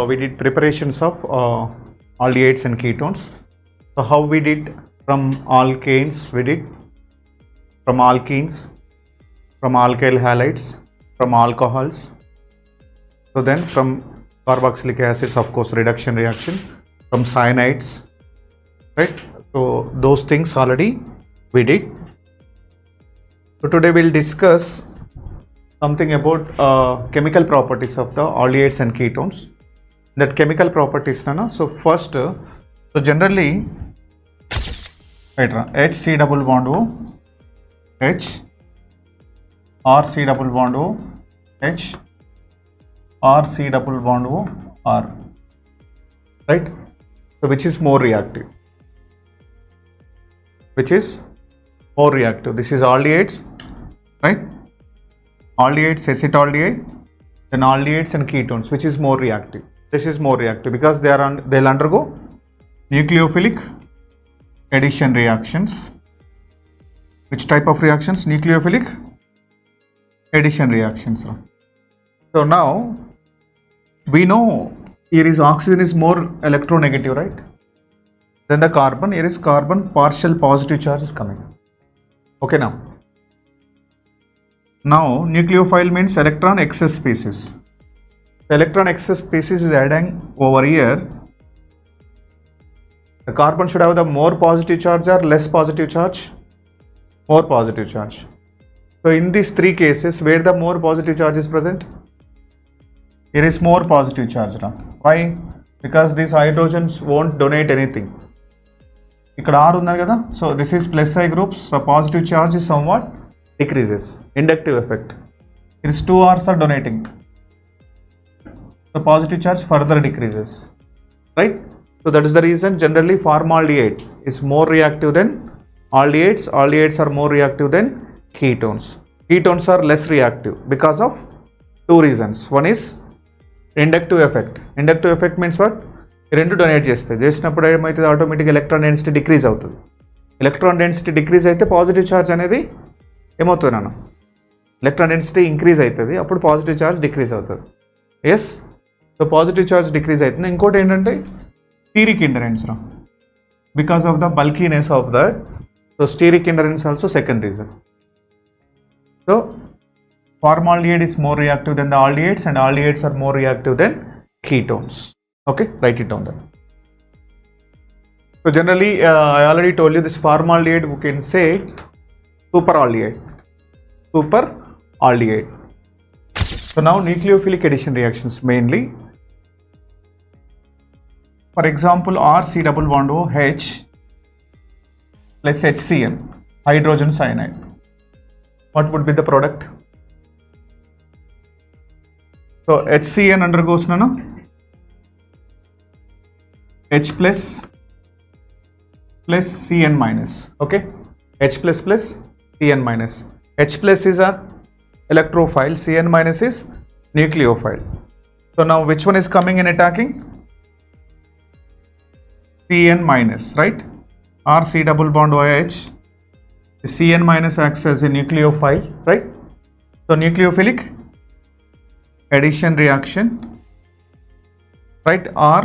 we did preparations of aldehydes and ketones. So how we did from alkanes, we did from alkenes, from alkyl halides, from alcohols. So then from carboxylic acids, of course, reduction reaction, from cyanides, right? So those things already we did. So today we'll discuss something about chemical properties of the aldehydes and ketones. That chemical properties, Nana. So first, so generally, HC double bond O, H, RC double bond O, H, RC double bond O, R, right? So which is more reactive? Which is more reactive? This is aldehydes, right? Aldehydes, acetaldehyde, then aldehydes and ketones. Which is more reactive? This is more reactive because they'll undergo nucleophilic addition reactions. Which type of reactions? Nucleophilic addition reactions. So now we know here is oxygen is more electronegative, right? Then the carbon, here is carbon partial positive charge is coming. Okay, now nucleophile means electron excess species. The electron excess species is adding over here. The carbon should have the more positive charge or less positive charge? More positive charge. So in these three cases, where the more positive charge is present? Here is more positive charge now. Why? Because these hydrogens won't donate anything. So this is plus I groups, so positive charge is somewhat decreases. Inductive effect. Here is 2 R's are donating. The positive charge further decreases, right? So that is the reason generally formaldehyde is more reactive than aldehydes. Aldehydes are more reactive than ketones. Ketones are less reactive because of two reasons. One is inductive effect. Inductive effect means what? రెండు donate చేసినప్పుడు ఏమైతుంది ఆటోమేటిక్గా electron density decrease అవుతుంది. Electron density decrease అయితే positive charge అనేది ఏమవుతుంది నాన్న? Electron density increase అవుతుంది, అప్పుడు పాజిటివ్ ఛార్జ్ డిక్రీజ్ అవుతుంది. Yes, so positive charge decrease అవుతుంది. ఇంకోటి ఏంటంటే స్టీరిక్ ఇండరెన్స్ రా, because of the bulkiness of that. So steric hindrance also second reason. So formaldehyde is more reactive than the aldehydes and aldehydes are more reactive than ketones. Okay, write it down there. So generally I already told you this formaldehyde we can say superaldehyde. Superaldehyde. So now nucleophilic addition reactions mainly. For example, RC double bond O H plus HCN, hydrogen cyanide. What would be the product? So HCN undergoes H plus Cn minus. Okay, H plus Cn minus. H plus is a electrophile, Cn minus is nucleophile. So now which one is coming and attacking? Cn minus, right? RC double bond OH. Cn minus acts as a nucleophile, right? So nucleophilic addition reaction, right? R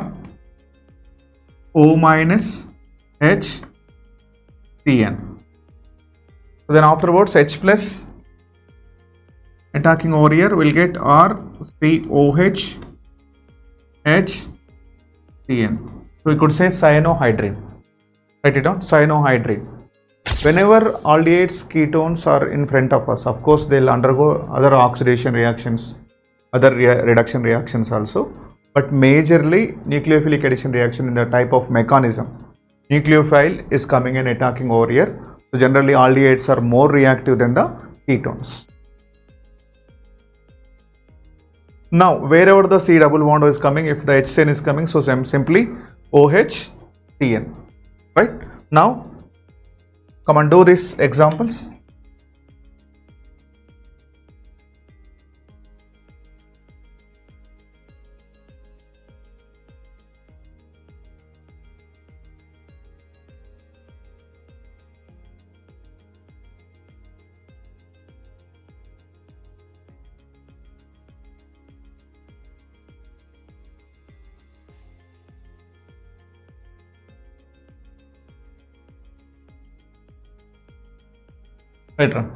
O minus H Cn. So then afterwards H plus attacking over here will get R C OH H Cn. So we could say cyanohydrine. Write it down, cyanohydrine. Whenever aldehydes, ketones are in front of us, of course they'll undergo other oxidation reactions, other reduction reactions also, but majorly nucleophilic addition reaction in the type of mechanism. Nucleophile is coming and attacking over here. So generally aldehydes are more reactive than the ketones. Now wherever the C double bond is coming, if the HCN is coming, so simply OH CN, right? Now come and do these examples. Right, Ram?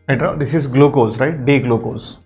Right, this is glucose, right? D-glucose.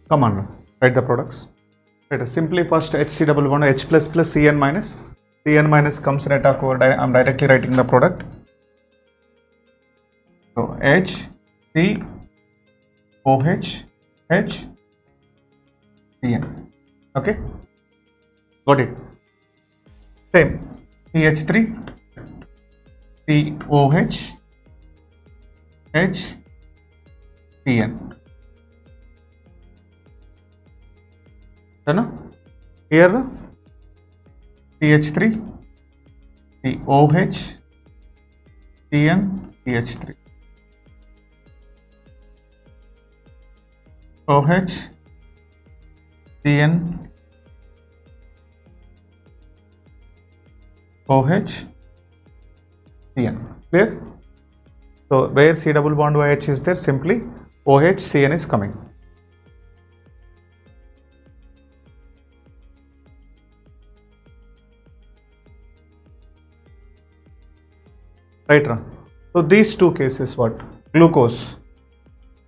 Come on, write the products. Right, simply first HC double bond H plus plus Cn minus. Cn minus comes right over. I'm directly writing the product. So H C OH H Cn. Okay, got it. Same CH3 COH H Cn. Here CH3 COH Cn CH3 OH Cn OH Cn. Clear? So where C double bond OH is there, simply OH Cn is coming. Right, so these two cases, what? Glucose.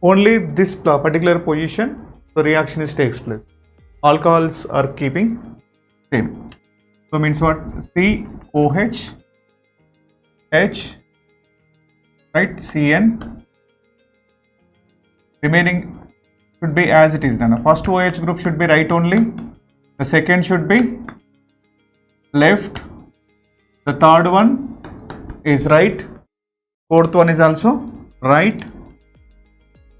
Only this particular position, the reaction is takes place. Alcohols are keeping same. So means what? COH H, right? Cn. Remaining should be as it is done. First OH group should be right only. The second should be left. The third one is right, fourth one is also right,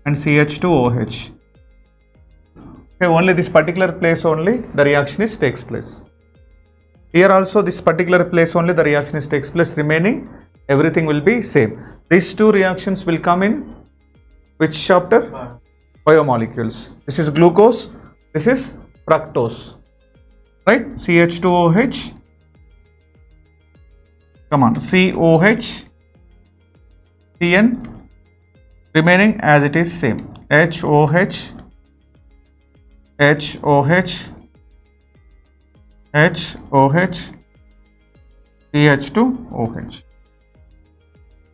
and CH2OH. Okay, only this particular place only the reaction is takes place. Here also this particular place only the reaction is takes place. Remaining everything will be same. These two reactions will come in which chapter? Biomolecules. This is glucose. This is fructose. Right? CH2OH. Come on, COH Cn, remaining as it is same. HOH HOH HOH CH2OH.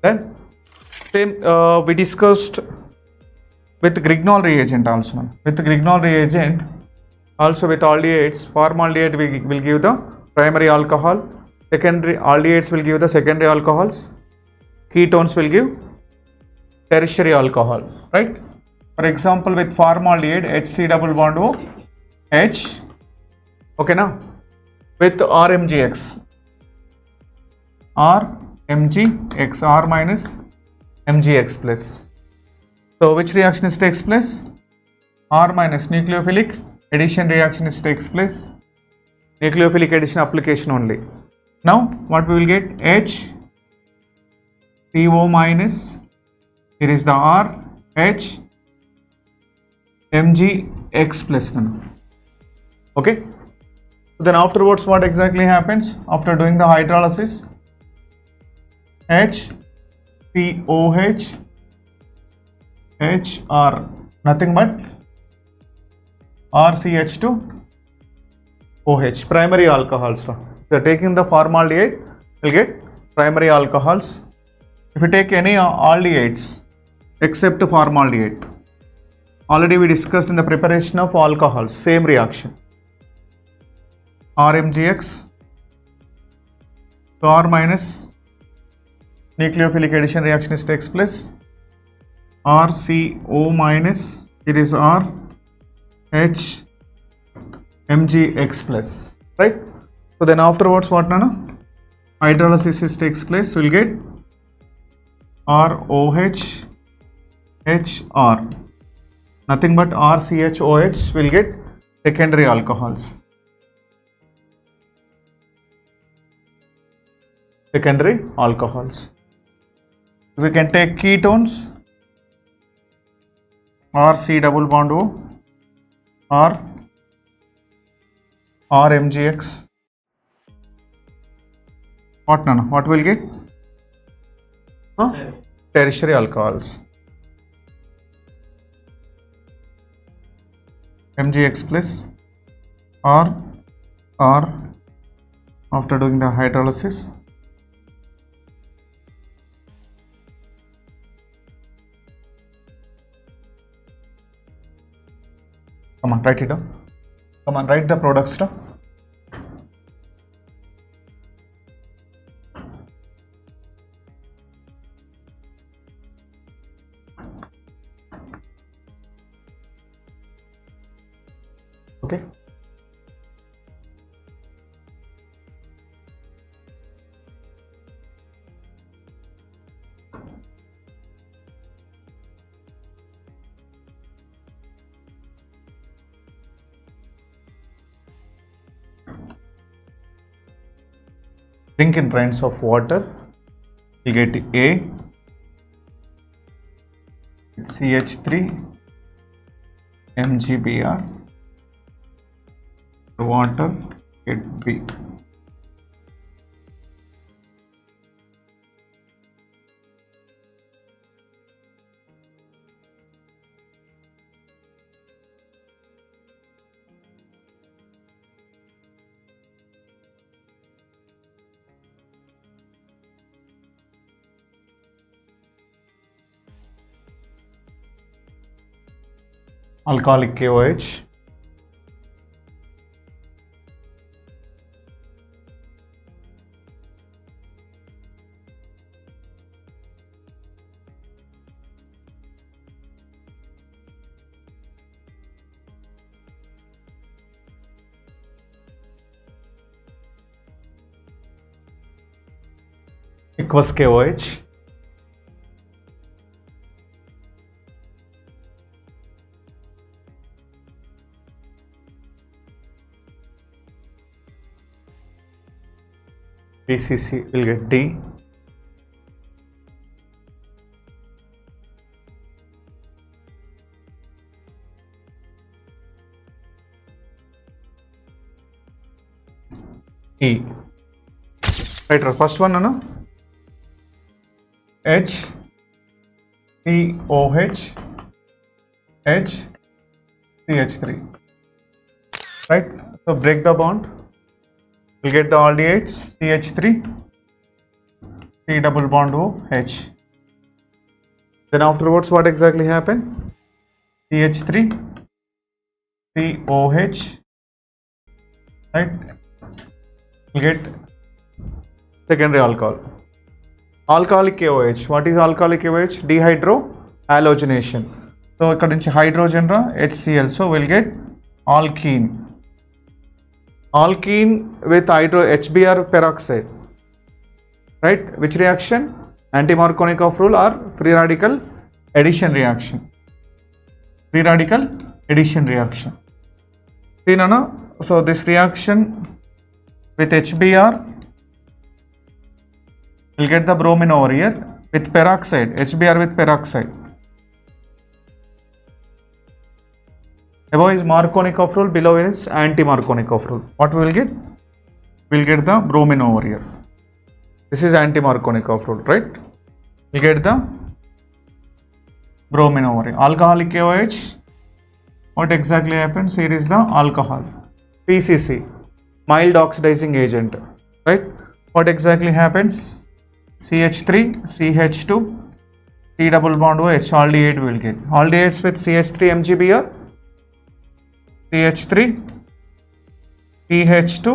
Then same we discussed with Grignard reagent also. With Grignard reagent also with aldehydes, formaldehyde we will give the primary alcohol. Secondary aldehydes will give the secondary alcohols. Ketones will give tertiary alcohol, right? For example, with formaldehyde HC double bond O H, okay now, with RMGX, RMGX, R minus MGX plus. So which reaction is takes place? R minus nucleophilic addition reaction is takes place. Nucleophilic addition application only. Now what we will get? H CO minus Here is the R, H, Mg, X plus nano. Okay. Then afterwards, what exactly happens after doing the hydrolysis? H, COH, HR, nothing but RCH2 OH, primary alcohols. So you are taking the formaldehyde, you will get primary alcohols. If you take any aldehydes except formaldehyde, already we discussed in the preparation of alcohols, same reaction. RMGX, so R minus nucleophilic addition reaction is takes place. RCO minus, it is R, H, MgX plus, right? So then afterwards what nana? Hydrolysis takes place, we will get ROH, HR, nothing but RCHOH, will get secondary alcohols. Secondary alcohols. We can take ketones, RC double bond O, RMGX. What nana? What will get? Tertiary alcohols. MgX plus R after doing the hydrolysis. Come on, write it down. Come on, write the products down. Okay. Drink in pints of water, you get A, CH3, MgBr, water, get B. Alcoholic KOH, aqueous KOH, BCC will get D, E. Right, first one, no? H, COH, H, CH3. Right, so break the bond. We'll get the aldehydes CH3, C double bond O, H. Then afterwards, what exactly happened? CH3, COH, right? We'll get secondary alcohol. Alcoholic KOH. What is alcoholic KOH? Dehydrohalogenation. So, ఇక్కడ నుంచి hydrogen ra HCl. So, we'll get alkene. Alkene with HBr peroxide. Right? Which reaction? Anti-Markovnikov rule or free radical addition reaction. Free radical addition reaction. See, no? So, this reaction with HBr, we'll get the bromine over here. with peroxide, HBr with peroxide. Above is Markovnikov rule, below is anti-Markovnikov rule. What we will get? We will get the bromine over here. This is anti-Markovnikov rule, right? We get the bromine over here. Alcoholic KOH. What exactly happens? Here is the alcohol. PCC, mild oxidizing agent, right? What exactly happens? CH3, CH2, C double bond OH, aldehyde we will get. Aldehydes with CH3 MgBr, CH3, CH2,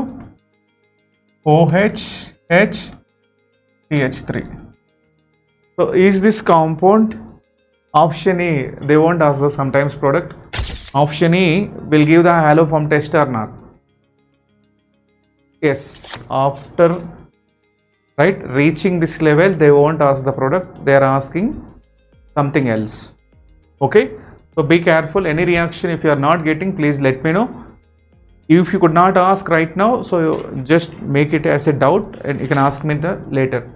OH, H, CH3. So is this compound? Option E, they won't ask the sometimes product. Option E will give the haloform test or not. Yes, after reaching this level, they won't ask the product, they are asking something else. Okay, so be careful. Any reaction, if you are not getting, please let me know. If you could not ask right now, so you just make it as a doubt and you can ask me the later.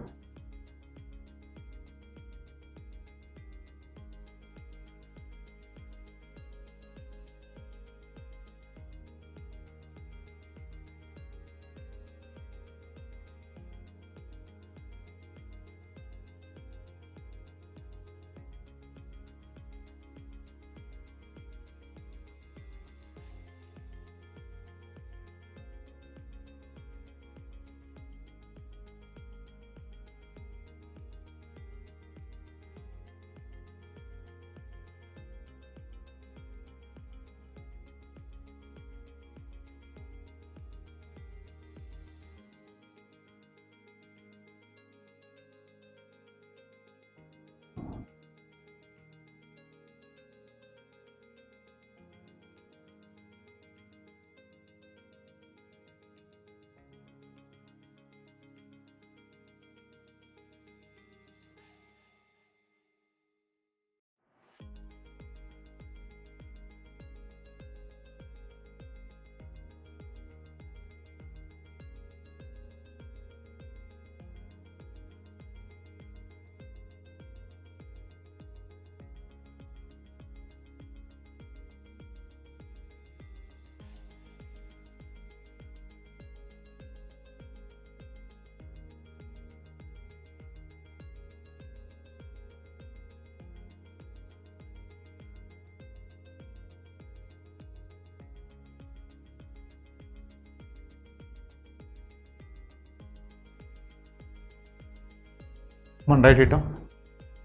Write it down.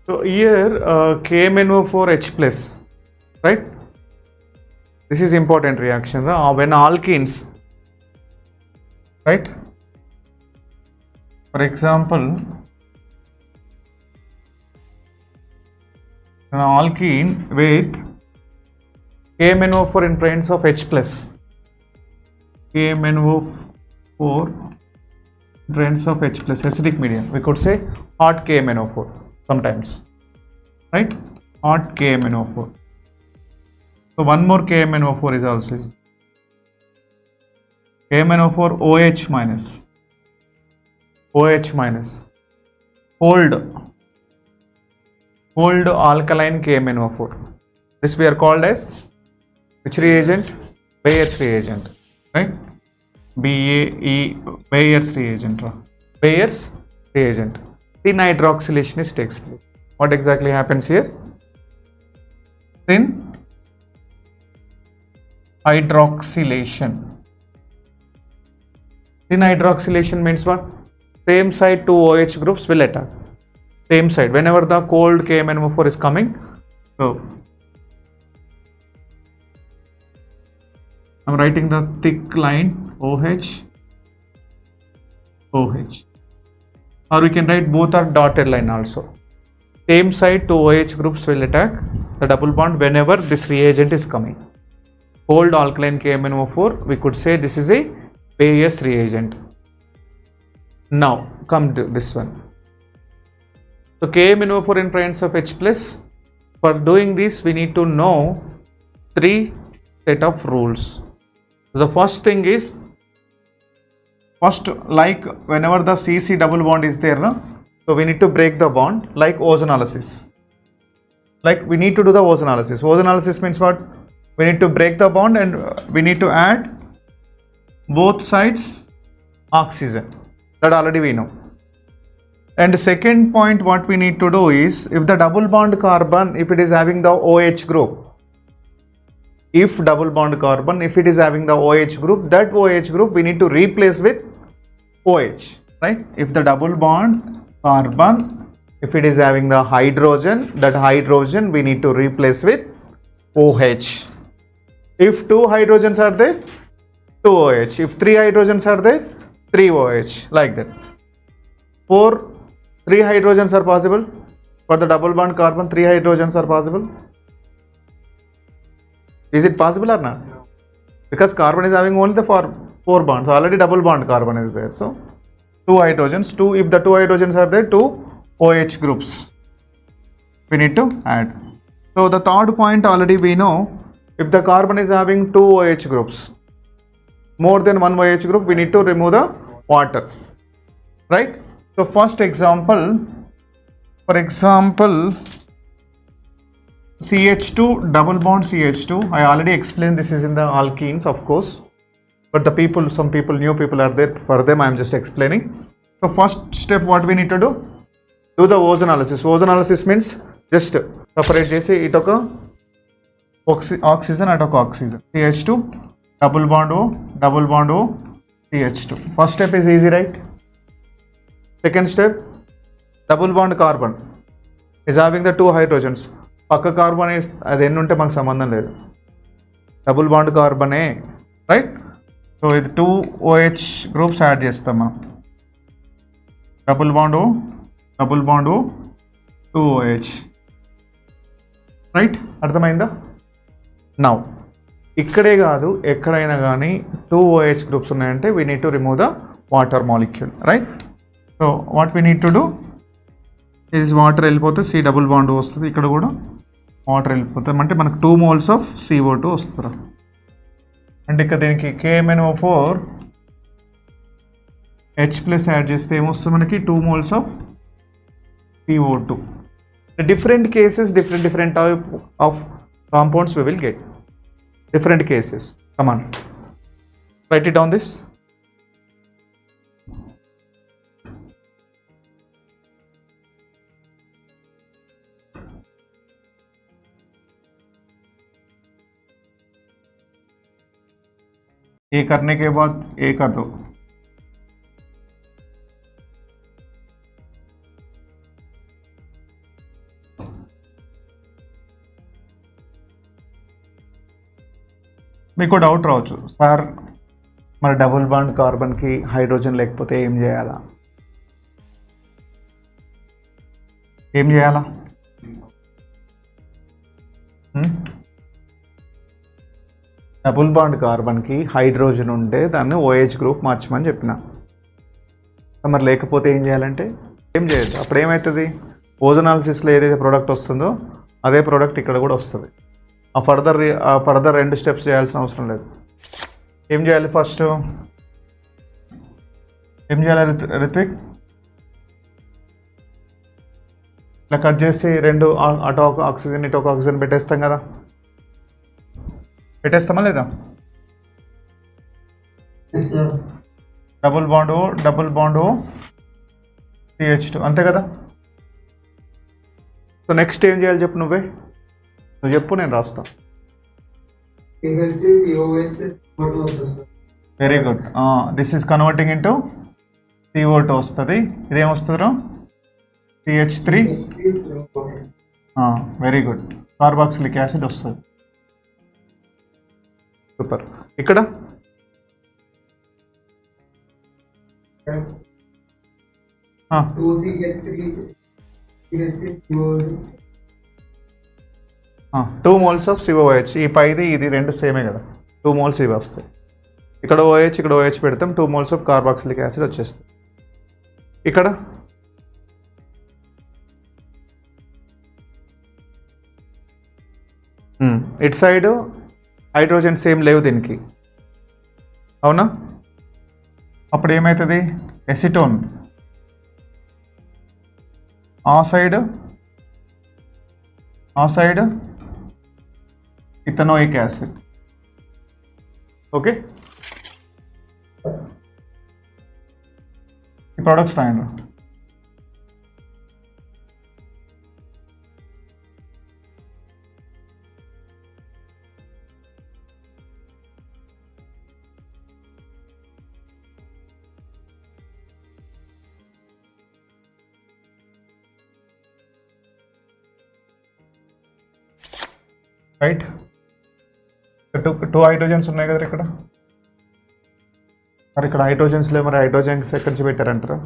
So here KMnO4H plus, right? This is important reaction when alkenes, right? For example, an alkene with KMnO4 in presence of H plus, KMnO4 presence of H plus, acidic medium, we could say hot KMnO4 sometimes, right? Hot KMnO4. So one more KMnO4 is also KMnO4 OH minus, OH minus, cold alkaline KMnO4. This we are called as which reagent? Bayer's reagent, right? BAE, Bayer's reagent. Bayer's reagent. Thin hydroxylation takes place. What exactly happens here? Thin hydroxylation. Thin hydroxylation means what? Same side two OH groups will attack. Same side. Whenever the cold KMnO4 is coming, so I am writing the thick line OH, OH. Or we can write both are dotted line also. Same side two OH groups will attack the double bond whenever this reagent is coming. Cold alkaline KMnO4, we could say this is a Bayer's reagent. Now come to this one. So KMnO4 in presence of H plus. For doing this, we need to know three set of rules. The first thing is, first, like whenever the CC double bond is there, no? So we need to break the bond like ozonolysis. Like we need to do the ozonolysis. Ozonolysis means what? We need to break the bond and we need to add both sides oxygen. That already we know. And the second point what we need to do is, if the double bond carbon, if it is having the OH group, if double bond carbon, if it is having the OH group, that OH group we need to replace with OH, right? If the double bond carbon, if it is having the hydrogen, that hydrogen we need to replace with OH. If 2 hydrogens are there, 2 OH. If 3 hydrogens are there, 3 OH, like that. 3 hydrogens are possible. For the double bond carbon, 3 hydrogens are possible. Is it possible or not? Because carbon is having only the 4 bonds. Already double bond carbon is there. So 2 hydrogens. If the 2 hydrogens are there, 2 OH groups we need to add. So the third point already we know. If the carbon is having 2 OH groups, more than 1 OH group, we need to remove the water, right? So first example, for example, CH2, double bond CH2. I already explained this is in the alkenes, of course, but some people, new people are there. For them, I am just explaining. So first step, what we need to do the ozonolysis. Ozonolysis means just separate చేసి ఇటొక oxygen అటొక oxygen. CH2, double bond O, CH2. First step is easy, right? Second step, double bond carbon is having the 2 hydrogens. పక్క carbon అది ఎన్ని ఉంటే మనకు సంబంధం లేదు. Double bond కార్బనే, right? So ఇది 2 OH గ్రూప్స్ యాడ్ చేస్తాం మనం. Double bond O, 2 OH, right? అర్థమైందా? నౌ ఇక్కడే కాదు, ఎక్కడైనా కానీ 2 OH గ్రూప్స్ ఉన్నాయంటే we need to remove the water molecule, right? So what we need to do is, water వెళ్ళిపోతే C డబుల్ బాండ్ వస్తుంది. ఇక్కడ కూడా వాటర్ వెళ్ళిపోతుంది అంటే మనకు 2 moles ఆఫ్ CO2 వస్తుంది. అంటే ఇక్కడ దీనికి KMnO4 H+ యాడ్ చేస్తే ఏమొస్తుంది మనకి? 2 moles of CO2. Different cases, different type of compounds we will get. Different cases. Come on, write it down this. ये करने के बाद ये कर दो. మీకు డౌట్ రావచ్చు, సార్ మరి డబుల్ బాండ్ కార్బన్కి హైడ్రోజన్ లేకపోతే ఏం చేయాలా? డబుల్ బాండ్ కార్బన్కి హైడ్రోజన్ ఉంటే దాన్ని OH గ్రూప్ మార్చమని చెప్పిన. మరి లేకపోతే ఏం చేయాలంటే ఏం చేయొద్దు. అప్పుడు ఏమవుతుంది? ఓజోనాలిసిస్లో ఏదైతే ప్రోడక్ట్ వస్తుందో అదే ప్రోడక్ట్ ఇక్కడ కూడా వస్తుంది. ఆ ఫర్దర్ 2 స్టెప్స్ చేయాల్సిన అవసరం లేదు. ఏం చేయాలి? ఫస్ట్ ఏం చేయాలి రిత్విక్? ఇలా కట్ చేసి 2 అటో ఒక ఆక్సిజన్ ఇటో ఒక ఆక్సిజన్ పెట్టేస్తాం కదా. పెట్టేస్తామా లేదా? డబుల్ బాండ్ CH2, అంతే కదా. సో నెక్స్ట్ ఏం చేయాలి చెప్పు, నువ్వు చెప్పు, నేను రాస్తా. Very good. This is converting into CO2 వస్తుంది. ఇదేం వస్తుంది? CH3. Very good. Carboxylic acid వస్తుంది. సూపర్. ఇక్కడ 2 moles ఆఫ్ COH. ఈ పైది ఇది 2 సేమే కదా, 2 moles ఇవి వస్తాయి. ఇక్కడ OH ఇక్కడ OH పెడతాం, 2 moles ఆఫ్ కార్బాక్సిలిక్ యాసిడ్ వచ్చేస్తుంది. ఇక్కడ ఇటు సైడ్ హైడ్రోజన్స్ ఏం లేవు దీనికి, అవునా? అప్పుడు ఏమవుతుంది? ఎసిటోన్ ఆ సైడ్ ఇథనోయిక్ యాసిడ్. ఓకే, ఈ ప్రొడక్ట్స్ రాయండి. రైట్, టూ హైడ్రోజన్స్ ఉన్నాయి కదా ఇక్కడ. మరి ఇక్కడ హైడ్రోజన్స్ లేవు, మరి హైడ్రోజన్స్ ఎక్కడి నుంచి పెట్టారంటారా?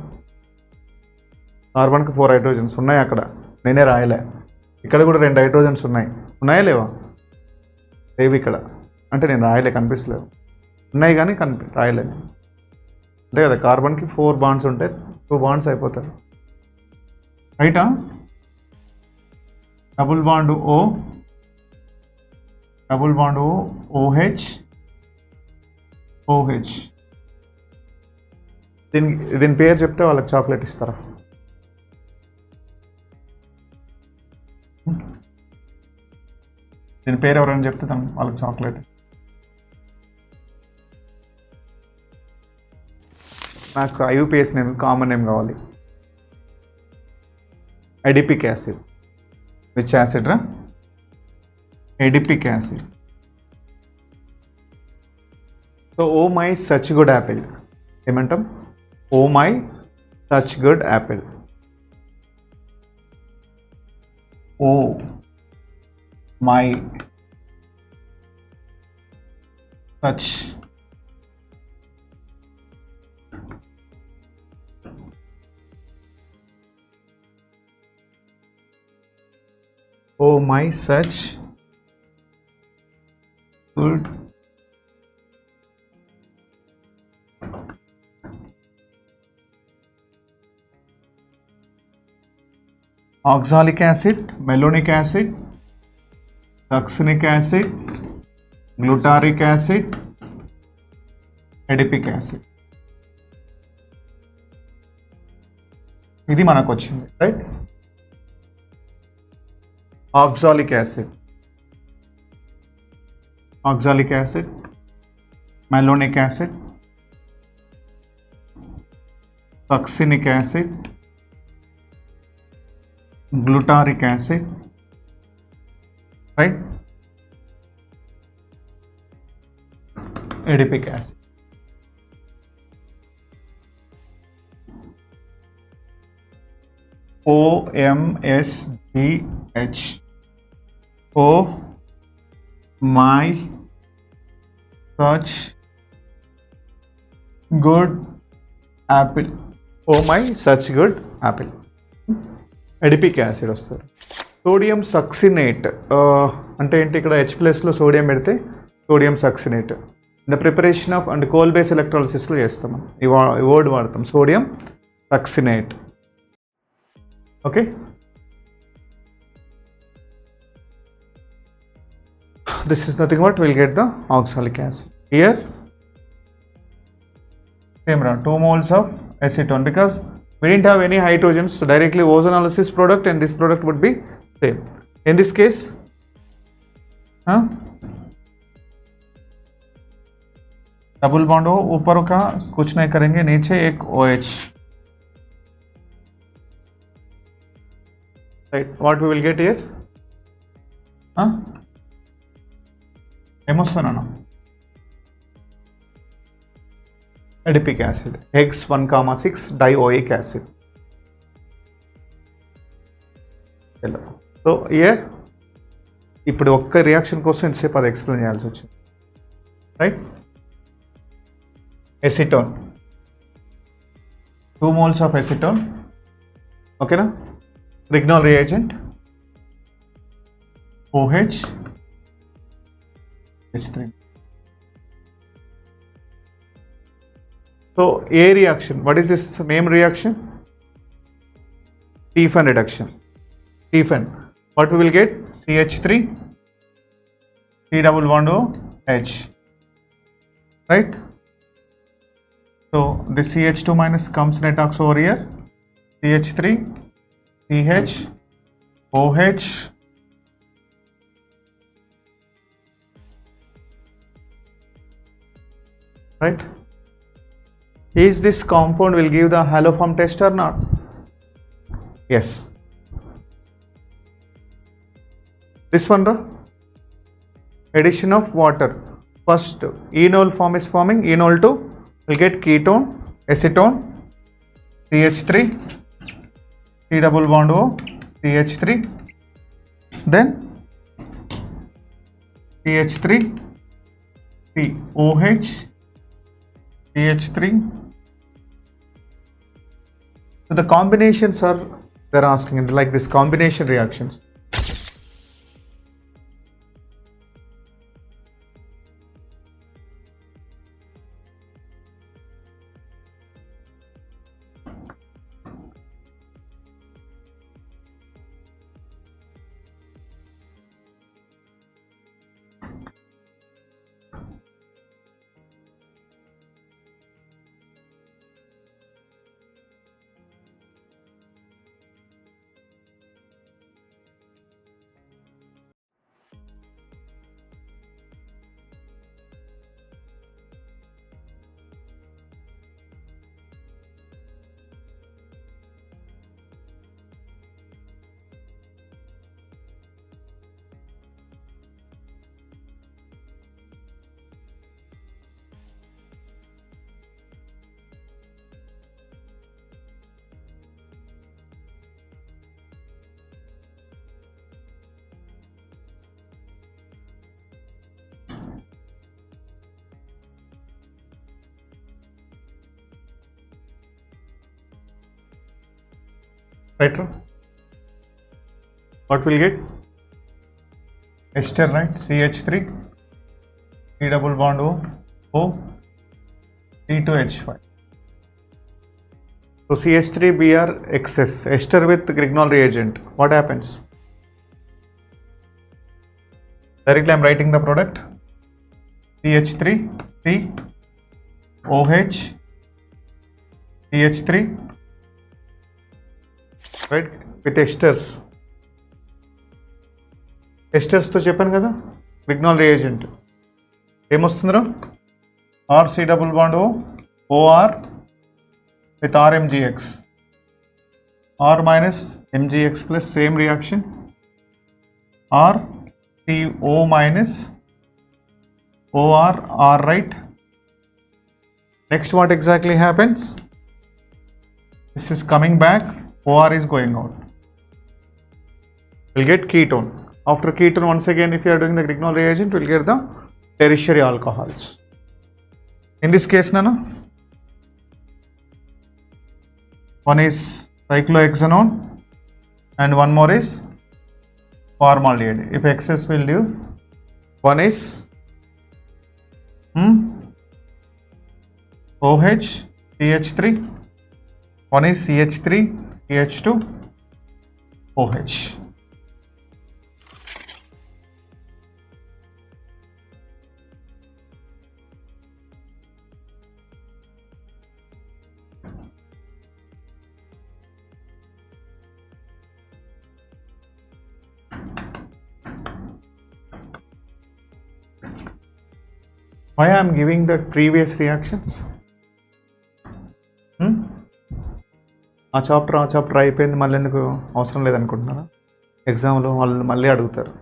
కార్బన్కి 4 హైడ్రోజన్స్ ఉన్నాయి అక్కడ, నేనే రాయలే. ఇక్కడ కూడా 2 హైడ్రోజన్స్ ఉన్నాయా లేవా? లేవు ఇక్కడ, అంటే నేను రాయలే, కనిపిస్తలేవు. ఉన్నాయి కానీ రాయలే. అంతే కదా, కార్బన్కి 4 బాండ్స్ ఉంటాయి, 2 బాండ్స్ అయిపోతారు. రైటా? Double bond O, double bond O, OH. దీని పేరు చెప్తే వాళ్ళకి చాక్లెట్ ఇస్తారా? దీని పేరు ఎవరైనా చెప్తే వాళ్ళకి చాక్లెట్. నాకు IUPAC నేమ్, కామన్ నేమ్ కావాలి. Adipic acid. విచ్ యాసిడ్ రా? Adipic acid. So oh my such good apple ఏమంటాం? Oh my such good apple. Oh my such oh my such good oxalic acid, malonic acid, succinic acid, glutaric acid, adipic acid. ఇది మనకు వచ్చింది, right? oxalic acid, malonic acid, succinic acid, glutaric acid, right? Adipic acid. OMSGH. O my such good apple. O my such good apple. Adipic acid వస్తుంది. Sodium succinate అంటే ఏంటి? ఇక్కడ H+లో sodium పెడితే sodium succinate. The preparation of and Kolbe's ఎలక్ట్రాలిసిస్లో చేస్తాం, ఈ word వాడతాం, sodium succinate. Okay, this is nothing but will get the oxalic acid. Here same run 2 moles of acetone because we didn't have any hydrogens, so directly ozonolysis product and this product would be same. In this case, double bond हो, ऊपर का कुछ नहीं करेंगे, नीचे एक OH, right? What we will get here? Emotional adipic acid, X1,6 dioic acid. So year ఇప్పుడు ఒక్క రియాక్షన్ కోసం ఎంతసేపు అది ఎక్స్ప్లెయిన్ చేయాల్సి వచ్చింది, right? Acetone, 2 moles of acetone, ఓకేనా? రిగ్నాల్ reagent OH H3. So A reaction, what is this name reaction? T-fan reduction. T-fan. What we will get? CH3, C double bond OH, right? So this CH2 minus comes net ox over here, CH3, CH, OH, right? Is this compound will give the haloform test or not? Yes. This one, addition of water. First, enol form is forming. Enol 2 will get ketone, acetone, CH3, C double bond O, CH3, then CH3, COH, CH3. So the combinations are, they're asking like this combination reactions. Right? What will get? Ester, right? CH3, C double bond O, C2H5. So CH3Br excess, ester with Grignard reagent. What happens? Directly I am writing the product. CH3, C, OH, CH3, right, with esters. Esters తో చెప్పాను కదా Grignard reagent ఏమొస్తుందిరా RC double bond O, OR with RMGX, R minus MGX plus same reaction, R CO minus OR, R, right? Next what exactly happens? This is coming back, OR is going out. We'll get ketone. After ketone, once again, if you are doing the Grignard reagent, we'll get the tertiary alcohols. In this case, Nana, one is cyclohexanone and one more is formaldehyde. If excess will do, one is OH, CH3, one is CH3, CH2, OH. Why I am giving the previous reactions? ఆ chapter అయిపోయింది, మళ్ళీ ఎందుకు అవసరం లేదనుకుంటున్నారా? ఎగ్జామ్లో వాళ్ళు మళ్ళీ అడుగుతారు.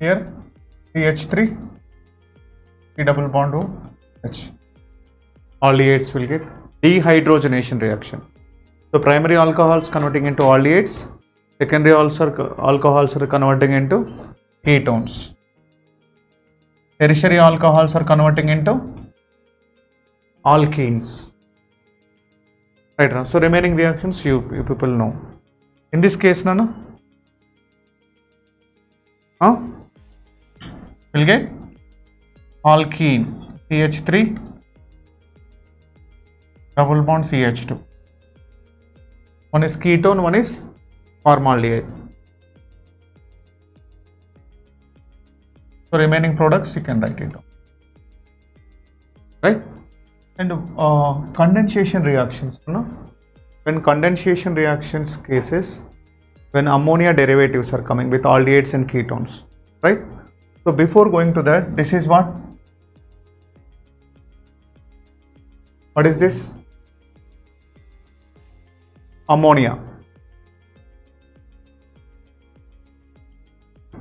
Here CH3, C double bond OH. Aldehydes will get dehydrogenation reaction. So primary alcohols converting into aldehydes, secondary alcohols are converting into ketones. Tertiary alcohols are converting into alkenes. Right. So remaining reactions you people know. In this case, Nana, we'll get alkene CH3 double bond CH2. One is ketone, one is formaldehyde. So remaining products you can write it down. Right? And condensation reactions. No? When condensation reactions cases, when ammonia derivatives are coming with aldehydes and ketones. Right? So before going to that, this is what? What is this? Ammonia.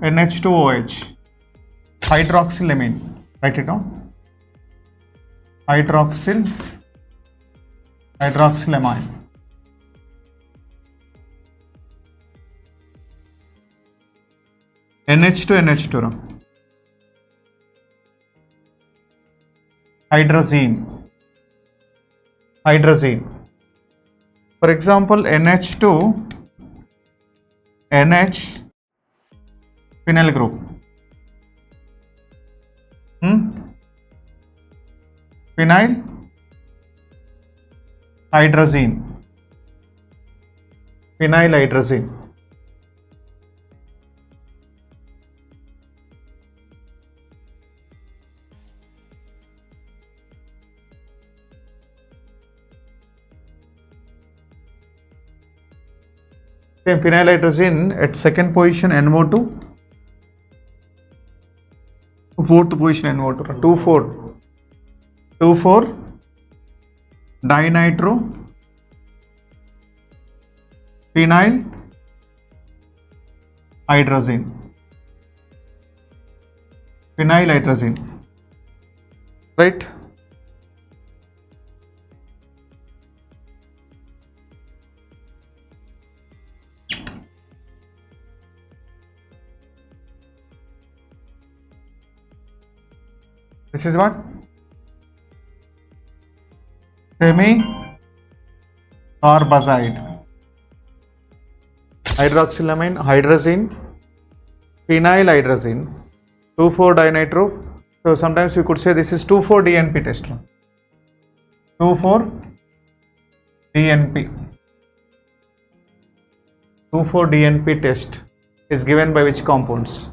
NH2OH. Hydroxylamine. Write it down. Hydroxylamine. NH2. Hydrazine. For example, NH2, NH, phenyl group. Phenyl hydrazine. Same phenyl at second position NO2, fourth position NO2, 2,4 dinitro phenyl hydrazine. Right? This is what? Semi-carbazide. Hydroxylamine, hydrazine, phenyl 2,4-dinitro. So sometimes we could say this is 2,4-DNP test. 2,4-DNP. 2,4-DNP test is given by which compounds?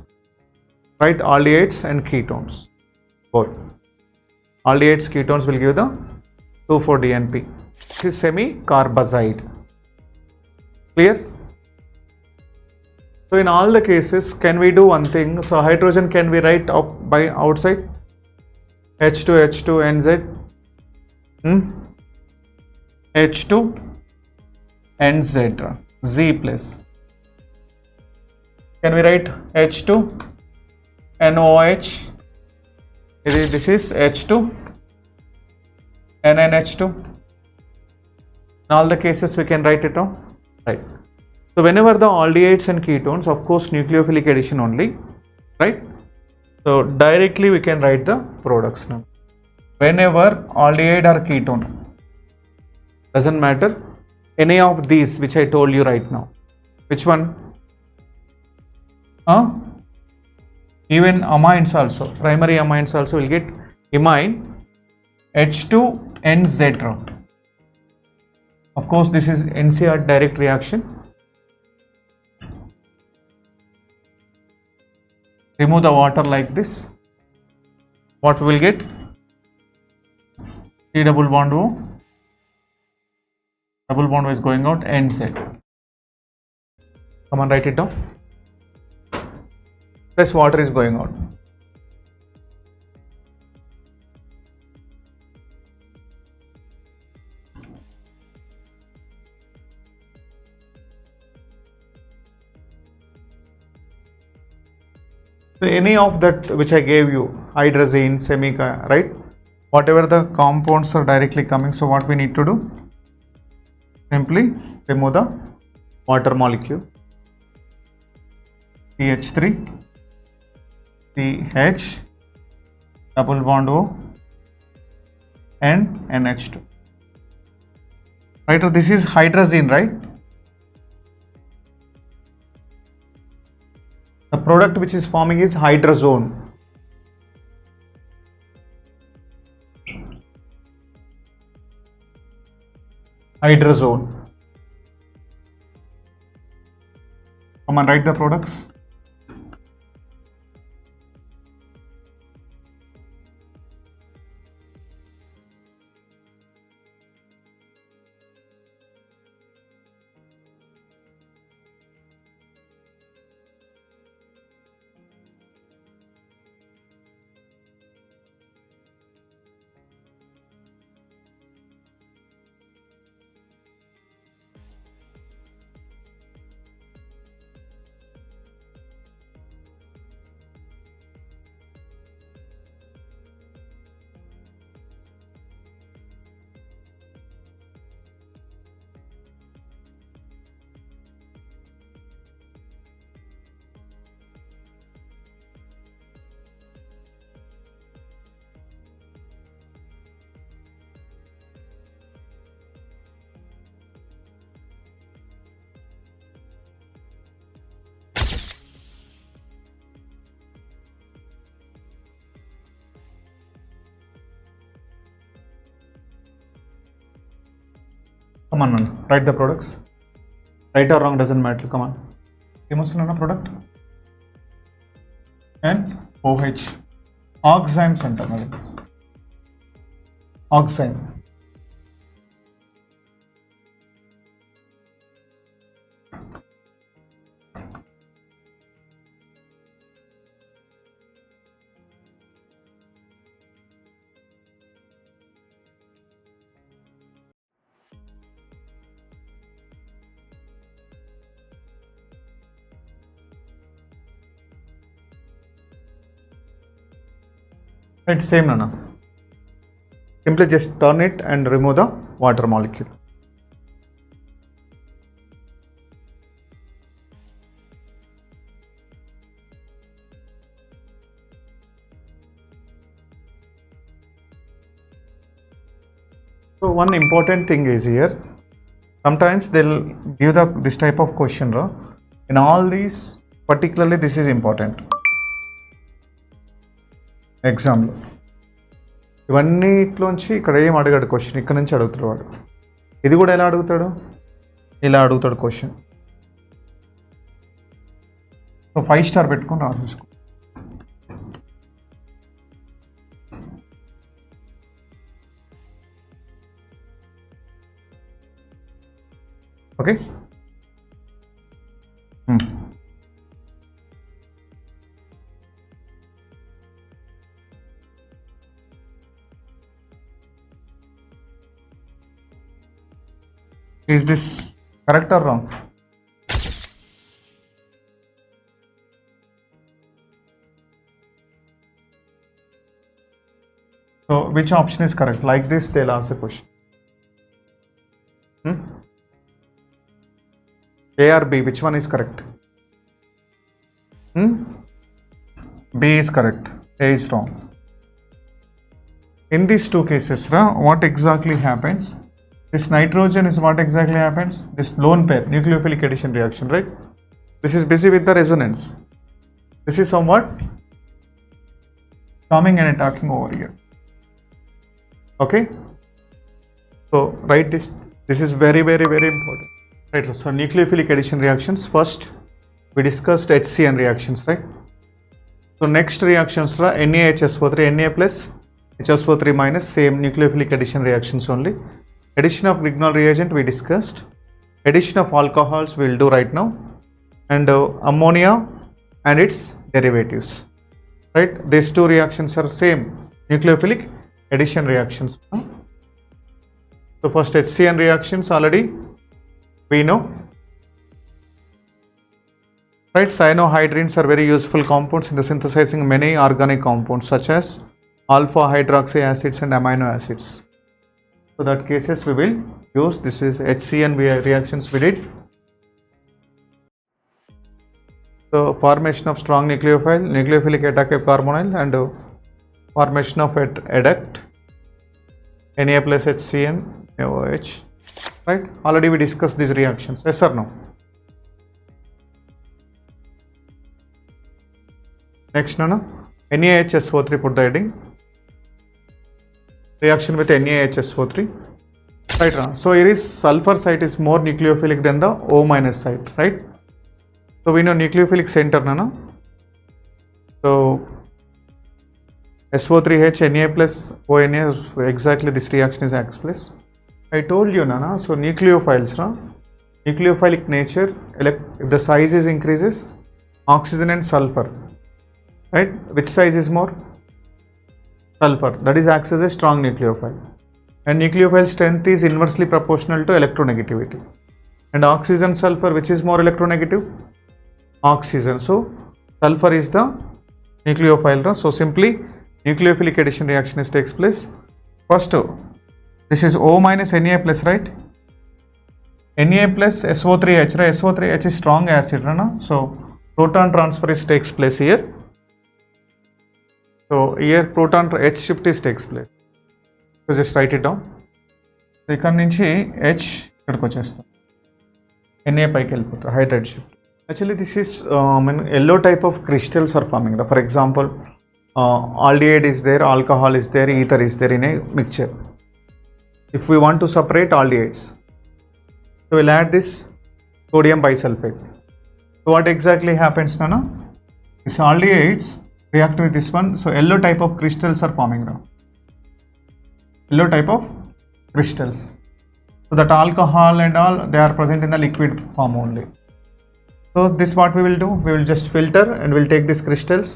Right? Aldehydes and ketones. Both. Aldehydes, ketones will give the 2,4-DNP. This is semi-carbazide. Clear? So in all the cases, can we do one thing? So hydrogen can we write up by outside? H2, NZ. H2, NZ. Z plus. Can we write H2, NOH? This is H2, NNH2. In all the cases we can write it down. Right. So whenever the aldehydes and ketones, of course nucleophilic addition only, right? So directly we can write the products now. Whenever aldehyde or ketone, doesn't matter, any of these which I told you right now. Which one? Even amines also, primary amines also will get imine H2NZ. Of course this is NCR direct reaction. Remove the water like this. What we will get? C double bond O. Double bond O is going out, NZ. Come on, write it down. Plus water is going out. So any of that which I gave you, hydrazine, semica, right? Whatever the compounds are directly coming, so what we need to do? Simply remove the water molecule. CH3, CH, double bond O, and NH2. Right, so this is hydrazine, right? The product which is forming is hydrazone. Hydrazone. Come on, write the products. Come on, man. Write the products. Right or wrong doesn't matter. Come on. Emotional product. And OH. Oxime center. Oxime. Right, same Nana. Simply just turn it and remove the water molecule. So one important thing is here, sometimes they'll give this type of question. In all these, particularly this is important. Example. ఇవన్నిట్లోంచి ఇక్కడ ఏం అడిగాడు question, ఇక్కడ నుంచి అడుగుతాడు వాడు. ఇది కూడా ఎలా అడుగుతాడు, ఇలా అడుగుతాడు క్వశ్చన్. సో 5 స్టార్ పెట్టుకొని రాసేసుకో. Okay. Is this correct or wrong? So which option is correct? Like this they'll ask the question. A or B, which one is correct? B is correct, A is wrong. In these two cases, what exactly happens? This nitrogen is what exactly happens? This lone pair, nucleophilic addition reaction, right? This is busy with the resonance. This is somewhat coming and attacking over here. Okay? So write this. This is very, very, very important. Right, so nucleophilic addition reactions. First, we discussed HCN reactions, right? So next reactions, NaHSO3, Na plus HSO3 minus, same nucleophilic addition reactions only. Addition of Grignard reagent we discussed. Addition of alcohols we will do right now. And ammonia and its derivatives. Right? These two reactions are same nucleophilic addition reactions. So first HCN reactions already we know. right? Cyanohydrines are very useful compounds in the synthesizing many organic compounds such as alpha hydroxy acids and amino acids. So that cases we will use, this is HCN reactions we did. So formation of strong nucleophilic attack carbonyl and formation of adduct, Na plus HCN, OH, right? Already we discussed these reactions, yes or no? Next, NaHSO3, put the heading. Reaction with NaHSO3, right? So here is sulfur site is more nucleophilic than the O minus site, right? So we know nucleophilic center, so SO3H Na plus ONA, exactly this reaction is takes place. I told you, so nucleophiles, nucleophilic nature, if the size is increases, oxygen and sulfur, right? Which size is more? Sulfur, that is acts as a strong nucleophile. And nucleophile strength is inversely proportional to electronegativity. And oxygen sulfur, which is more electronegative? Oxygen. So sulfur is the nucleophile. So simply nucleophilic addition reaction takes place. First, this is O minus Na plus, right? Na plus SO3H, right? SO3H is strong acid, so proton transfer takes place here. So here proton H shift takes place. So just write it down. ఇక్కడ నుంచి H ఇక్కడికి వచ్చేస్తాం. Na పైకి వెళ్ళిపోతుంది, hydride shift. Actually this is yellow type of crystals are forming. For example, aldehyde is there, alcohol is there, ether is there in a mixture. If we want to separate aldehydes, so we'll add this sodium bisulfate. So what exactly happens, Nana? These aldehydes react with this one, so yellow type of crystals are forming now. Yellow type of crystals. So that alcohol and all, they are present in the liquid form only. So this what we will do, we will just filter and we'll take these crystals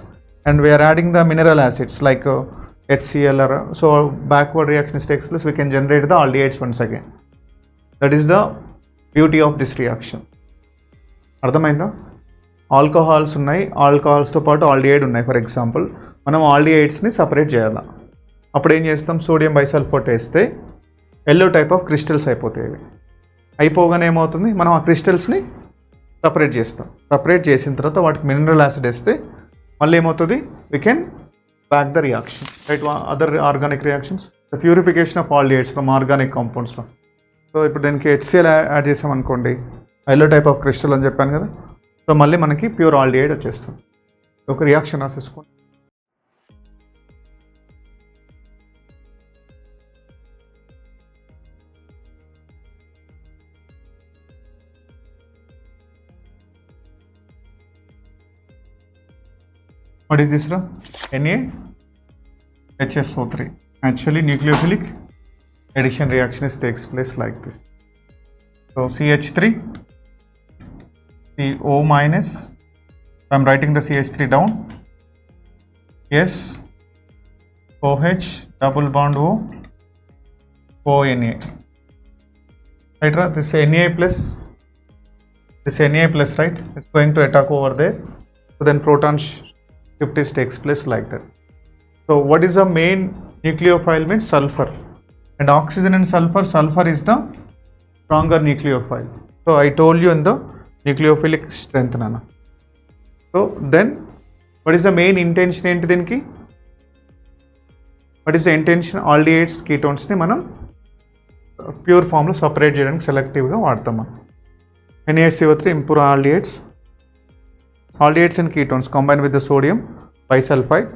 and we are adding the mineral acids like HCl or so backward reaction takes place, we can generate the aldehydes once again. That is the beauty of this reaction. అర్థమైందా? Alcohols ఉన్నాయి, ఆల్కహాల్స్తో పాటు aldehyde ఉన్నాయి. For example మనం ఆల్డిహైడ్స్ని separate చేయాలి. అప్పుడు ఏం చేస్తాం, sodium bisulphate వేస్తే ఎల్లో టైప్ ఆఫ్ క్రిస్టల్స్ అయిపోతాయి. అయిపోగానే ఏమవుతుంది, మనం ఆ క్రిస్టల్స్ని సపరేట్ చేస్తాం. సపరేట్ చేసిన తర్వాత వాటికి మినరల్ యాసిడ్ వేస్తే మళ్ళీ ఏమవుతుంది, we can back the reaction, right? Other organic reactions, the purification of aldehydes from organic కాంపౌండ్స్లో. సో ఇప్పుడు దానికి HCl యాడ్ చేసామనుకోండి, ఎల్లో టైప్ ఆఫ్ క్రిస్టల్ అని చెప్పాను కదా, సో మళ్ళీ మనకి ప్యూర్ ఆల్డిహైడ్ వచ్చేస్తుంది. ఒక reaction రాసేసుకోండి. What is this, NaHSO3. Actually nucleophilic addition reaction takes place like this. So CH3, CO minus, I am writing the CH3 down, S, OH, double bond O, ONA. Right, this Na plus, right, is going to attack over there. So then proton shift takes place like that. So what is the main nucleophile? Means sulfur. And oxygen and sulfur, sulfur is the stronger nucleophile. So I told you in the nucleophilic strength, Nana. So then what is the main intention ఏంటి దీనికి? What is the intention? Aldehydes ketones ని మనం pure ఫామ్లో separate చేయడానికి సెలెక్టివ్గా వాడతాం మనం. NaCO3 improve aldehydes. Aldehydes and ketones combine with the sodium bisulfide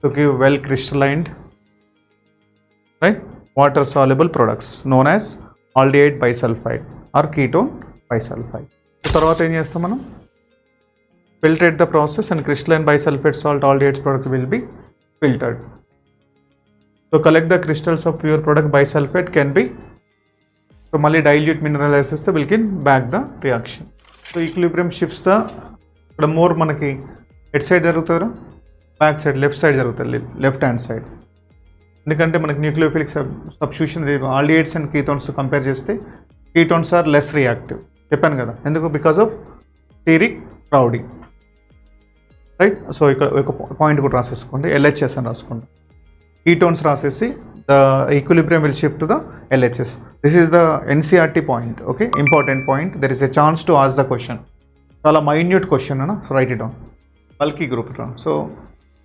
to give well crystallined, right, water soluble products known as aldehyde bisulfide or ketone bisulfide. తర్వాత ఏం చేస్తాం మనం, filtrate the process and crystalline bisulfate salt aldehydes products will be filtered. So collect the crystals of pure product bisulfate can be, so మళ్ళీ dilute mineralizes the will can back the reaction. So equilibrium shifts the, ఇక్కడ more మనకి at side జరుగుతుందా, back side, left side జరుగుతుంది, left hand side. ఎందుకంటే మనకి nucleophilic substitution aldehydes and ketones compare చేస్తే ketones are less reactive చెప్పాను కదా. ఎందుకు? Because of steric rowdy, right? So ఒక పాయింట్ కూడా రాసేసుకోండి, LHS అని రాసుకోండి. Ketones రాసేసి the equilibrium will shift to the LHS. This is the NCERT point, okay, important point. There is a chance to ask the question. చాలా minute question ana, so write it down. Bulky group, so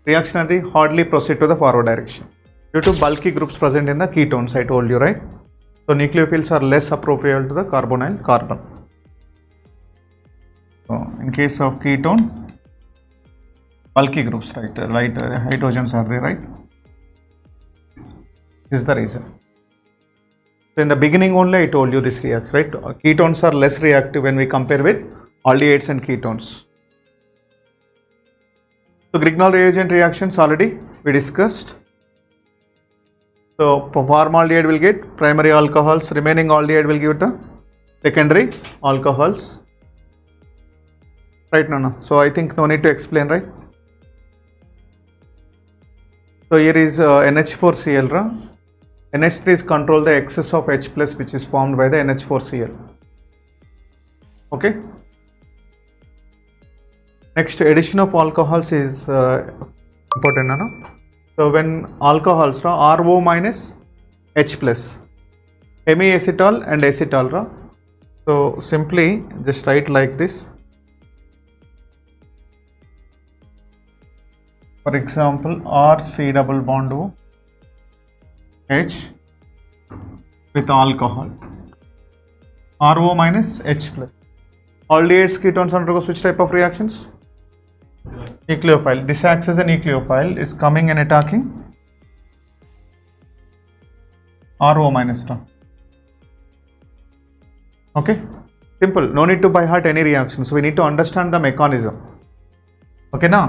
reaction adi hardly proceed to the forward direction due to bulky groups present in the ketones, I told you, right? So nucleophiles are less appropriate to the carbonyl carbon. So in case of ketone, bulky groups, right, hydrogens are there, right? This is the reason. So in the beginning only I told you this reaction, right? Ketones are less reactive when we compare with aldehydes and ketones. So Grignard reagent reactions already we discussed. So formaldehyde will get primary alcohols, remaining aldehyde will give the secondary alcohols, right? No, so I think no need to explain, right? So here is NH4Cl, NH3 is control the excess of H plus which is formed by the NH4Cl, okay. Next, addition of alcohols is important, no? So when alcohols RO minus H plus, hemiacetal and acetal, so simply just write like this. For example, RC double bond O H with alcohol, RO minus H plus. Aldehydes ketones undergo which type of reactions? Nucleophile. This acts as a nucleophile, is coming and attacking RO minus now. Okay, simple, no need to by heart any reactions, we need to understand the mechanism, okay now.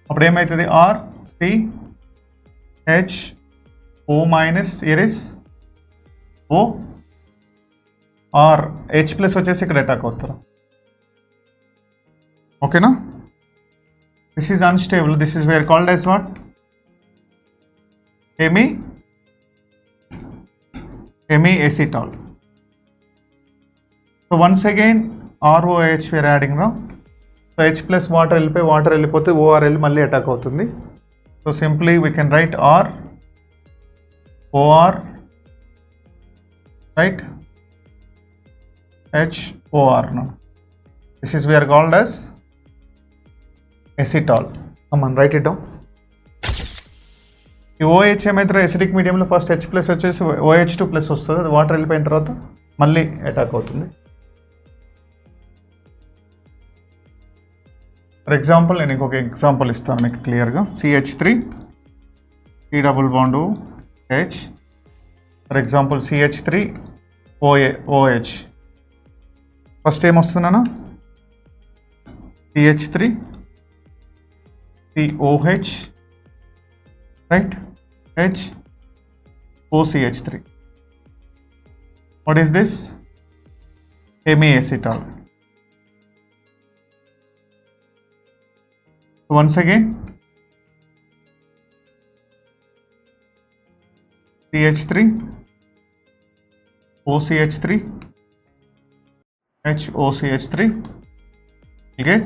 అప్పుడు ఏమవుతుంది, RCHO minus here is O, R H plus వచ్చేసి ఇక్కడ attack అవుతారు, ఓకేనా. This is unstable, this is where called as what? Hemiacetal. So once again ROH we are adding now. So H plus water వెళ్ళిపోతే OR వెళ్ళి మళ్ళీ attack అవుతుంది. So simply we can write R OR, right, H OR now. This is we are called as acetal. Come on, write it down. ఈ OH ఏమైతే acidic మీడియంలో first H plus వచ్చేసి OH2 plus వస్తుంది, అది water వెళ్ళిపోయిన తర్వాత మళ్ళీ attack అవుతుంది. ఫర్ ఎగ్జాంపుల్ నేను ఇంకొక ఎగ్జాంపుల్ ఇస్తాను మీకు క్లియర్గా. CH3 C double bond H, for example CH3 OH, first ఏమొస్తుందన్నా CH3 COH, right, H OCH3. What is this? Hemiacetal. Once again CH3 OCH3 HOCH3, okay,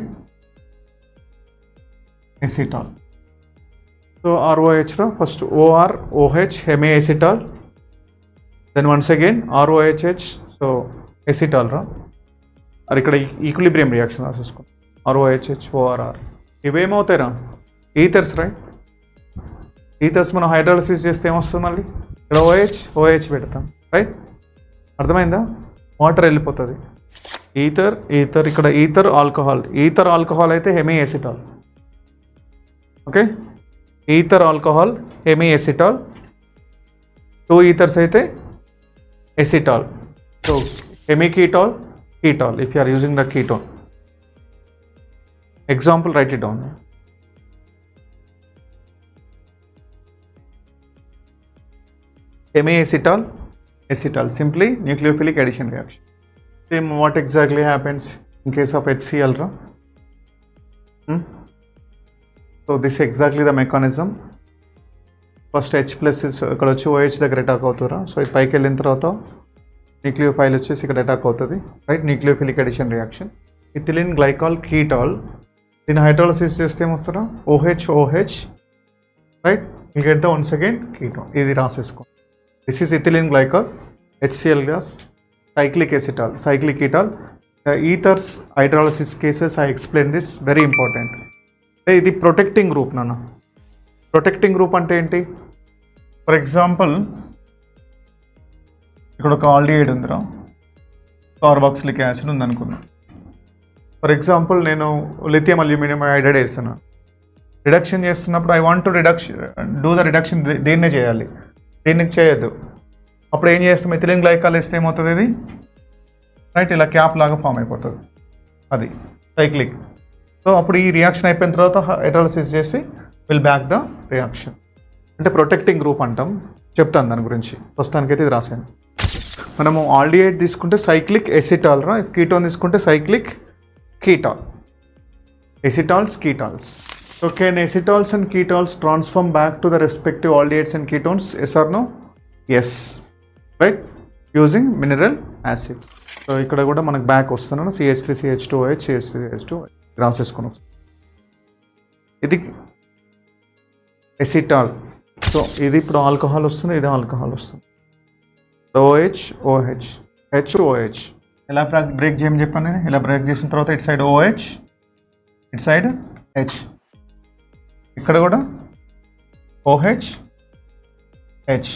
acetal. So ROH first OR OH hemiacetal, then once again ROHH, so acetal or ఇక్కడ equilibrium reaction రాసేసుకో, ROHH ORR. ఇవేమవుతాయిరా ethers, right. Ethers మనం hydrolysis చేస్తే ఏమొస్తుంది, మళ్ళీ ఇక్కడ OH పెడతాం, right. అర్థమైందా? వాటర్ వెళ్ళిపోతుంది, ఈథర్ ఇక్కడ ఈథర్ ఆల్కహాల్ అయితే hemiacetal, okay. Ether alcohol hemiacetal, 2 ethers అయితే acetal. So hemiketal, ketal if you are using the ketone. Example, write it down. Hemiacetal, acetal, simply nucleophilic addition reaction. Same what exactly happens in case of HCl, so this is exactly the mechanism. First H plus is ఇక్కడ వచ్చి OH దగ్గర attack అవుతారా, so ఇది పైకి వెళ్ళిన తర్వాత nucleophile వచ్చేసి ఇక్కడ అటాక్ అవుతుంది, రైట్. Nucleophilic addition reaction. Ethylene glycol ketal. దీన్ని హైడ్రాలసిస్ చేస్తే ఏమొస్తారా OH, right, will get the once again ketone. ఇది రాసేసుకో. This is ethylene glycol, HCl gas, cyclic ketol. The ethers hydrolysis cases I explained this, very important. ఇది protecting group నాన్న. Protecting group అంటే ఏంటి? For example ఇక్కడ ఒక aldehyde ఉందిరా, carboxylic acid ఉంది అనుకుందాం. ఫర్ ఎగ్జాంపుల్ నేను లిథియం అల్యూమినియం హైడ్రైడ్ వేస్తాను. రిడక్షన్ చేస్తున్నప్పుడు I want to do the reduction, దీన్నే చేయాలి, దీనికి చేయొద్దు. అప్పుడు ఏం చేస్తాం, ఇథిలిన్ గ్లైకాల్ వేస్తే ఏమవుతుంది, ఇది రైట్ ఇలా క్యాప్ లాగా ఫామ్ అయిపోతుంది, అది సైక్లిక్. సో అప్పుడు ఈ రియాక్షన్ అయిపోయిన తర్వాత హైడ్రాలసిస్ చేసి విల్ బ్యాక్ ద రియాక్షన్. అంటే ప్రొటెక్టింగ్ గ్రూప్ అంటాం, చెప్తాను దాని గురించి. ప్రస్తుతానికైతే ఇది రాసాను. మనము ఆల్డిహైడ్ తీసుకుంటే సైక్లిక్ ఎసిటాల్ రా, కీటోన్ తీసుకుంటే cyclic కీటాల్. ఎసిటాల్స్, కీటాల్స్. So can acetals and ketols transform back to the respective aldehydes and ketones? Yes or no? Yes. Right? Using mineral acids. So ఇక్కడ కూడా మనకు బ్యాక్ వస్తున్నాను, CH3CH2OH, CH3CH2OH రాసేసుకున్నాం. ఇది ఎసిటాల్. సో ఇది ఇప్పుడు alcohol వస్తుంది, ఇది ఆల్కహాల్ వస్తుంది. OH, H2OH. ఎలా బ్రేక్ చేయమని చెప్పాను నేను. ఇలా బ్రేక్ చేసిన తర్వాత ఇటు సైడ్ OH, ఇటు సైడ్ H. ఇక్కడ కూడా OH, H,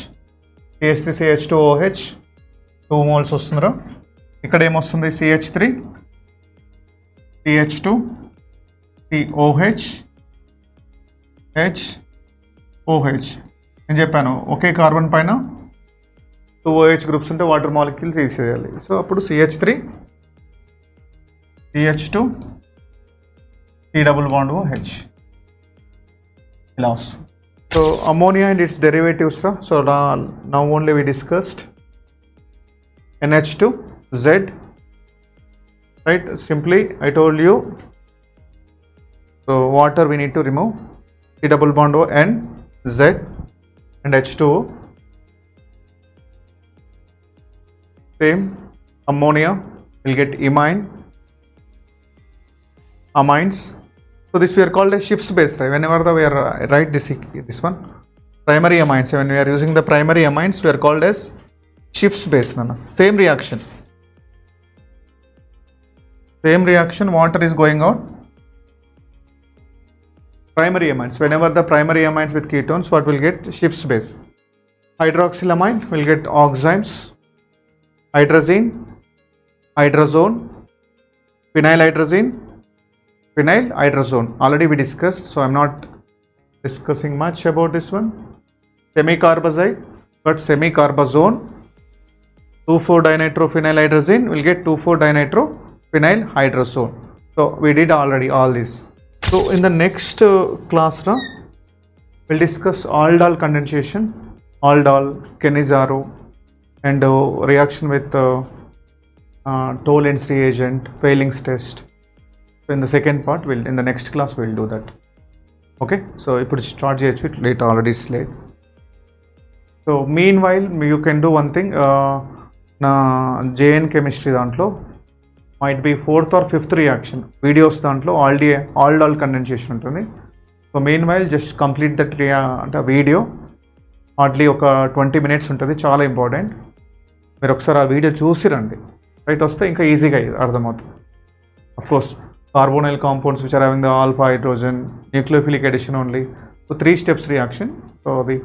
CH3CH2OH 2 moles వస్తుందిరా. ఇక్కడ ఏమొస్తుంది, CH3, CH2, COH, H, OH. నేను చెప్పాను ఒకే కార్బన్ పైన 2 OH గ్రూప్స్ ఉంటే వాటర్ మాలిక్యూల్ తీసేయాలి. సో అప్పుడు CH3, CH2, C double bond OH. Loss. So ammonia and its derivatives. So now only we discussed NH2Z, right? Simply I told you, so water we need to remove, C double bond O N Z and H2O. Same ammonia will get amines. So this we are called as Schiff's base, right? Whenever we are write this one, primary amines. When we are using the primary amines, we are called as Schiff's base. Nana. Same reaction. Water is going out. Primary amines. Whenever the primary amines with ketones, what will get? Schiff's base. Hydroxylamine will get oximes, hydrazine, hydrazone, phenylhydrazine, phenylhydrazone. Already we discussed, so I'm not discussing much about this one. Semicarbazide, but semicarbazone, 2,4-dinitrophenylhydrazine will get 2,4-dinitrophenylhydrazone. So we did already all this. So in the next class, we'll discuss aldol condensation, aldol, Cannizzaro, and reaction with Tollens reagent, Fehling's test. So in the second part, in the next class we'll do that. Okay, so if it start with late already is late. So meanwhile you can do one thing. Na JN chemistry dantlo might be 4th or 5th reaction videos dantlo aldol condensation untundi. So meanwhile just complete that video. Hardly oka 20 minutes untundi, chaala important. Meer okkasari aa video chusi randi, right? Vaste inka easy ga ardhamautundi. Of course carbonyl compounds which are having the alpha hydrogen, nucleophilic addition only. So 3 steps reaction. So అది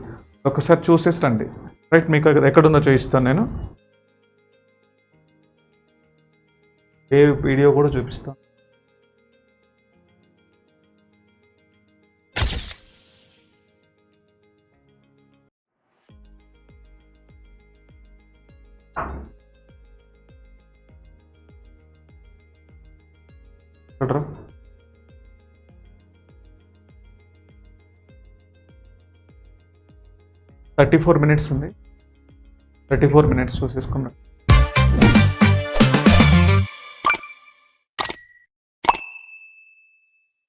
ఒకసారి చూసేసి రండి, right? మీకు ఎక్కడుందో చూపిస్తాను నేను, ఏ video కూడా చూపిస్తాను. చూడరా, 34 minutes ఉంది. 34 minutes చూసేసుకున్నాం.